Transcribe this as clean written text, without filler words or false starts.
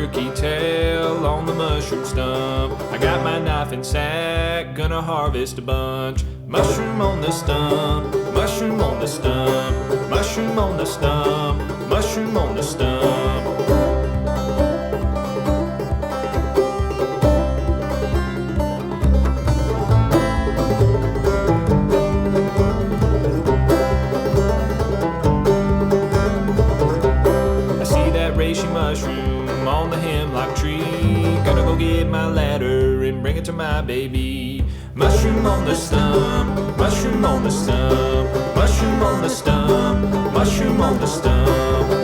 turkey tail on the mushroom stump. I got my knife and sack, gonna harvest a bunch. Mushroom on the stump, mushroom on the stump, mushroom on the stump, mushroom on the stump. Mushroom on the hemlock tree. Gonna go get my ladder and bring it to my baby. Mushroom on the stump, mushroom on the stump, mushroom on the stump, mushroom on the stump.